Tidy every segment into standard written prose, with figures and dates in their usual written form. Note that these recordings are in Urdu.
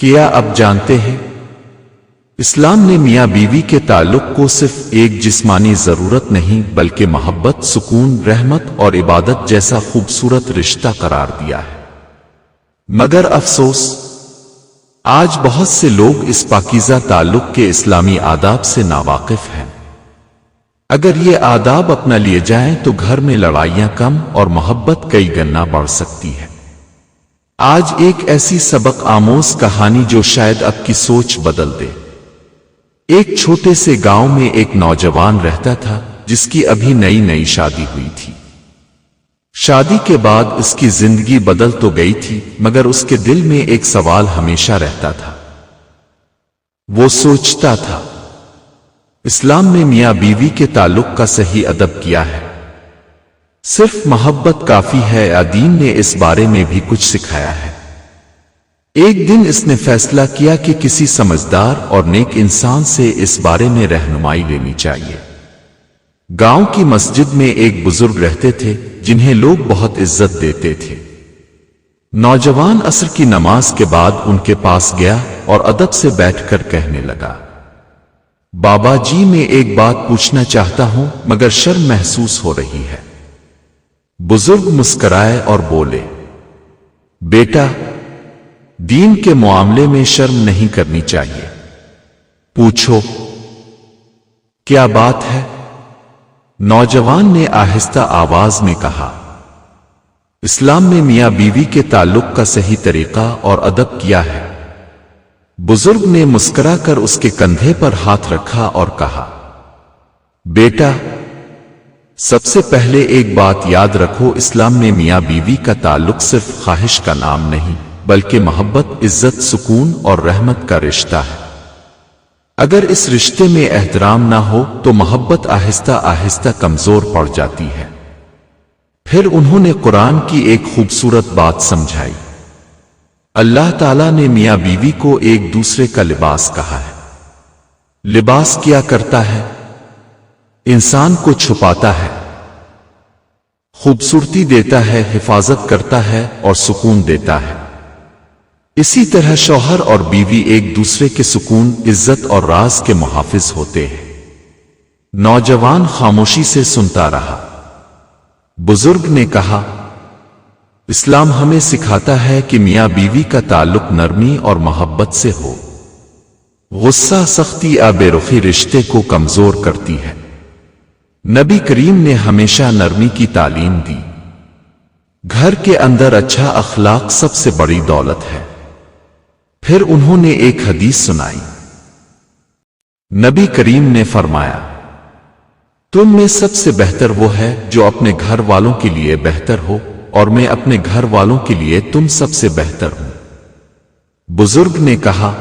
کیا اب جانتے ہیں اسلام نے میاں بیوی کے تعلق کو صرف ایک جسمانی ضرورت نہیں بلکہ محبت، سکون، رحمت اور عبادت جیسا خوبصورت رشتہ قرار دیا ہے۔ مگر افسوس، آج بہت سے لوگ اس پاکیزہ تعلق کے اسلامی آداب سے ناواقف ہیں۔ اگر یہ آداب اپنا لیے جائیں تو گھر میں لڑائیاں کم اور محبت کئی گنا بڑھ سکتی ہے۔ آج ایک ایسی سبق آموز کہانی جو شاید اب کی سوچ بدل دے۔ ایک چھوٹے سے گاؤں میں ایک نوجوان رہتا تھا جس کی ابھی نئی شادی ہوئی تھی۔ شادی کے بعد اس کی زندگی بدل تو گئی تھی، مگر اس کے دل میں ایک سوال ہمیشہ رہتا تھا۔ وہ سوچتا تھا، اسلام نے میاں بیوی کے تعلق کا صحیح ادب کیا ہے؟ صرف محبت کافی ہے یا دین نے اس بارے میں بھی کچھ سکھایا ہے؟ ایک دن اس نے فیصلہ کیا کہ کسی سمجھدار اور نیک انسان سے اس بارے میں رہنمائی لینی چاہیے۔ گاؤں کی مسجد میں ایک بزرگ رہتے تھے جنہیں لوگ بہت عزت دیتے تھے۔ نوجوان عصر کی نماز کے بعد ان کے پاس گیا اور ادب سے بیٹھ کر کہنے لگا، بابا جی، میں ایک بات پوچھنا چاہتا ہوں مگر شرم محسوس ہو رہی ہے۔ بزرگ مسکرائے اور بولے، بیٹا، دین کے معاملے میں شرم نہیں کرنی چاہیے، پوچھو کیا بات ہے؟ نوجوان نے آہستہ آواز میں کہا، اسلام میں میاں بیوی کے تعلق کا صحیح طریقہ اور ادب کیا ہے۔ بزرگ نے مسکرا کر اس کے کندھے پر ہاتھ رکھا اور کہا، بیٹا، سب سے پہلے ایک بات یاد رکھو، اسلام میں میاں بیوی کا تعلق صرف خواہش کا نام نہیں بلکہ محبت، عزت، سکون اور رحمت کا رشتہ ہے۔ اگر اس رشتے میں احترام نہ ہو تو محبت آہستہ آہستہ کمزور پڑ جاتی ہے۔ پھر انہوں نے قرآن کی ایک خوبصورت بات سمجھائی۔ اللہ تعالیٰ نے میاں بیوی کو ایک دوسرے کا لباس کہا ہے۔ لباس کیا کرتا ہے؟ انسان کو چھپاتا ہے، خوبصورتی دیتا ہے، حفاظت کرتا ہے اور سکون دیتا ہے۔ اسی طرح شوہر اور بیوی ایک دوسرے کے سکون، عزت اور راز کے محافظ ہوتے ہیں۔ نوجوان خاموشی سے سنتا رہا۔ بزرگ نے کہا، اسلام ہمیں سکھاتا ہے کہ میاں بیوی کا تعلق نرمی اور محبت سے ہو۔ غصہ، سختی یا بے رخی رشتے کو کمزور کرتی ہے۔ نبی کریم نے ہمیشہ نرمی کی تعلیم دی۔ گھر کے اندر اچھا اخلاق سب سے بڑی دولت ہے۔ پھر انہوں نے ایک حدیث سنائی۔ نبی کریم نے فرمایا، تم میں سب سے بہتر وہ ہے جو اپنے گھر والوں کے لیے بہتر ہو، اور میں اپنے گھر والوں کے لیے تم سب سے بہتر ہوں۔ بزرگ نے کہا،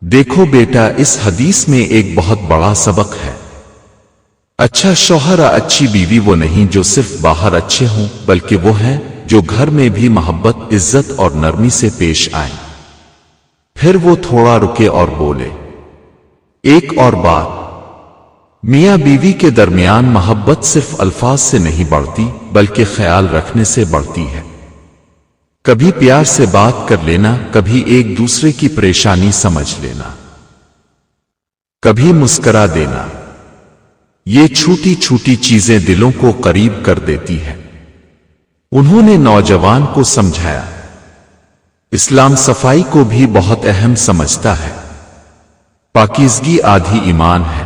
دیکھو بیٹا، اس حدیث میں ایک بہت بڑا سبق ہے۔ اچھا شوہر، اچھی بیوی وہ نہیں جو صرف باہر اچھے ہوں، بلکہ وہ ہیں جو گھر میں بھی محبت، عزت اور نرمی سے پیش آئیں۔ پھر وہ تھوڑا رکے اور بولے، ایک اور بات، میاں بیوی کے درمیان محبت صرف الفاظ سے نہیں بڑھتی بلکہ خیال رکھنے سے بڑھتی ہے۔ کبھی پیار سے بات کر لینا، کبھی ایک دوسرے کی پریشانی سمجھ لینا، کبھی مسکرا دینا، یہ چھوٹی چھوٹی چیزیں دلوں کو قریب کر دیتی ہے۔ انہوں نے نوجوان کو سمجھایا، اسلام صفائی کو بھی بہت اہم سمجھتا ہے۔ پاکیزگی آدھی ایمان ہے۔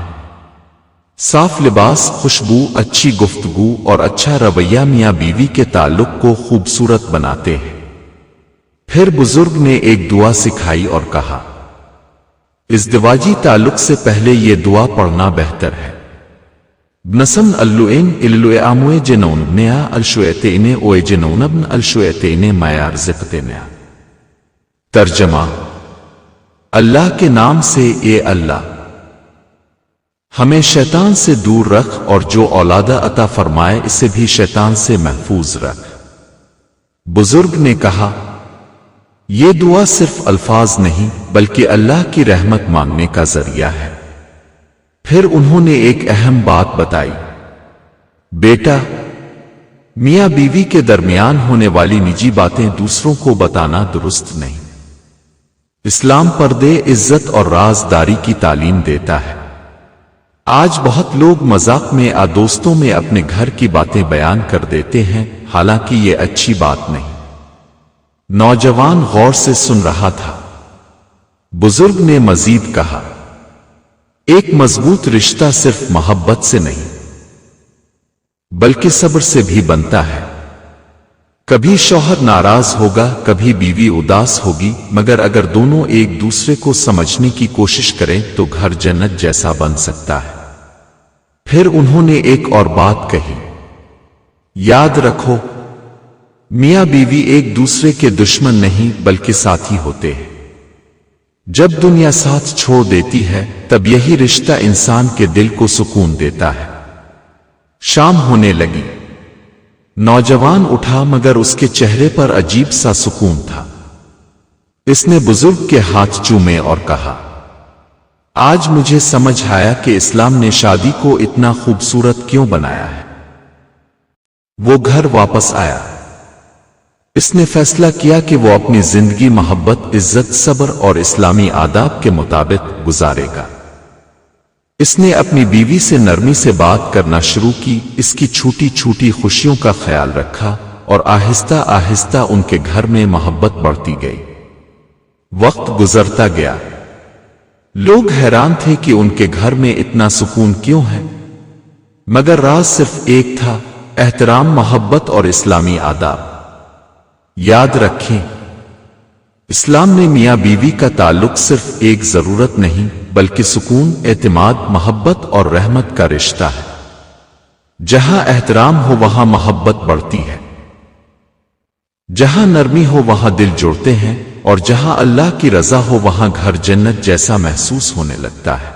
صاف لباس، خوشبو، اچھی گفتگو اور اچھا رویہ میاں بیوی کے تعلق کو خوبصورت بناتے ہیں۔ پھر بزرگ نے ایک دعا سکھائی اور کہا، ازدواجی تعلق سے پہلے یہ دعا پڑھنا بہتر ہے۔ بنسن اللوئن اللوئ آموئے جنون نیا الشوئتین اوئے جنونبن الشوئتین مایار زقتینیا۔ ترجمہ، اللہ کے نام سے، اے اللہ، ہمیں شیطان سے دور رکھ اور جو اولادہ عطا فرمائے اسے بھی شیطان سے محفوظ رکھ۔ بزرگ نے کہا، یہ دعا صرف الفاظ نہیں بلکہ اللہ کی رحمت مانگنے کا ذریعہ ہے۔ پھر انہوں نے ایک اہم بات بتائی، بیٹا، میاں بیوی کے درمیان ہونے والی نجی باتیں دوسروں کو بتانا درست نہیں۔ اسلام پردے، عزت اور رازداری کی تعلیم دیتا ہے۔ آج بہت لوگ مذاق میں دوستوں میں اپنے گھر کی باتیں بیان کر دیتے ہیں، حالانکہ یہ اچھی بات نہیں۔ نوجوان غور سے سن رہا تھا۔ بزرگ نے مزید کہا، ایک مضبوط رشتہ صرف محبت سے نہیں بلکہ صبر سے بھی بنتا ہے۔ کبھی شوہر ناراض ہوگا، کبھی بیوی اداس ہوگی، مگر اگر دونوں ایک دوسرے کو سمجھنے کی کوشش کریں تو گھر جنت جیسا بن سکتا ہے۔ پھر انہوں نے ایک اور بات کہی، یاد رکھو، میاں بیوی ایک دوسرے کے دشمن نہیں بلکہ ساتھی ہوتے ہیں۔ جب دنیا ساتھ چھوڑ دیتی ہے تب یہی رشتہ انسان کے دل کو سکون دیتا ہے۔ شام ہونے لگی۔ نوجوان اٹھا مگر اس کے چہرے پر عجیب سا سکون تھا۔ اس نے بزرگ کے ہاتھ چومے اور کہا، آج مجھے سمجھ آیا کہ اسلام نے شادی کو اتنا خوبصورت کیوں بنایا ہے۔ وہ گھر واپس آیا۔ اس نے فیصلہ کیا کہ وہ اپنی زندگی محبت، عزت، صبر اور اسلامی آداب کے مطابق گزارے گا۔ اس نے اپنی بیوی سے نرمی سے بات کرنا شروع کی، اس کی چھوٹی چھوٹی خوشیوں کا خیال رکھا اور آہستہ آہستہ ان کے گھر میں محبت بڑھتی گئی۔ وقت گزرتا گیا۔ لوگ حیران تھے کہ ان کے گھر میں اتنا سکون کیوں ہے، مگر راز صرف ایک تھا، احترام، محبت اور اسلامی آداب۔ یاد رکھیں، اسلام نے میاں بیوی کا تعلق صرف ایک ضرورت نہیں بلکہ سکون، اعتماد، محبت اور رحمت کا رشتہ ہے۔ جہاں احترام ہو وہاں محبت بڑھتی ہے، جہاں نرمی ہو وہاں دل جڑتے ہیں، اور جہاں اللہ کی رضا ہو وہاں گھر جنت جیسا محسوس ہونے لگتا ہے۔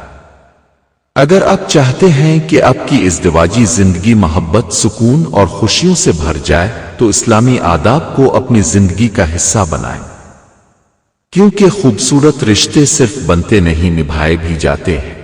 اگر آپ چاہتے ہیں کہ آپ کی ازدواجی زندگی محبت، سکون اور خوشیوں سے بھر جائے تو اسلامی آداب کو اپنی زندگی کا حصہ بنائیں، کیونکہ خوبصورت رشتے صرف بنتے نہیں، نبھائے بھی جاتے ہیں۔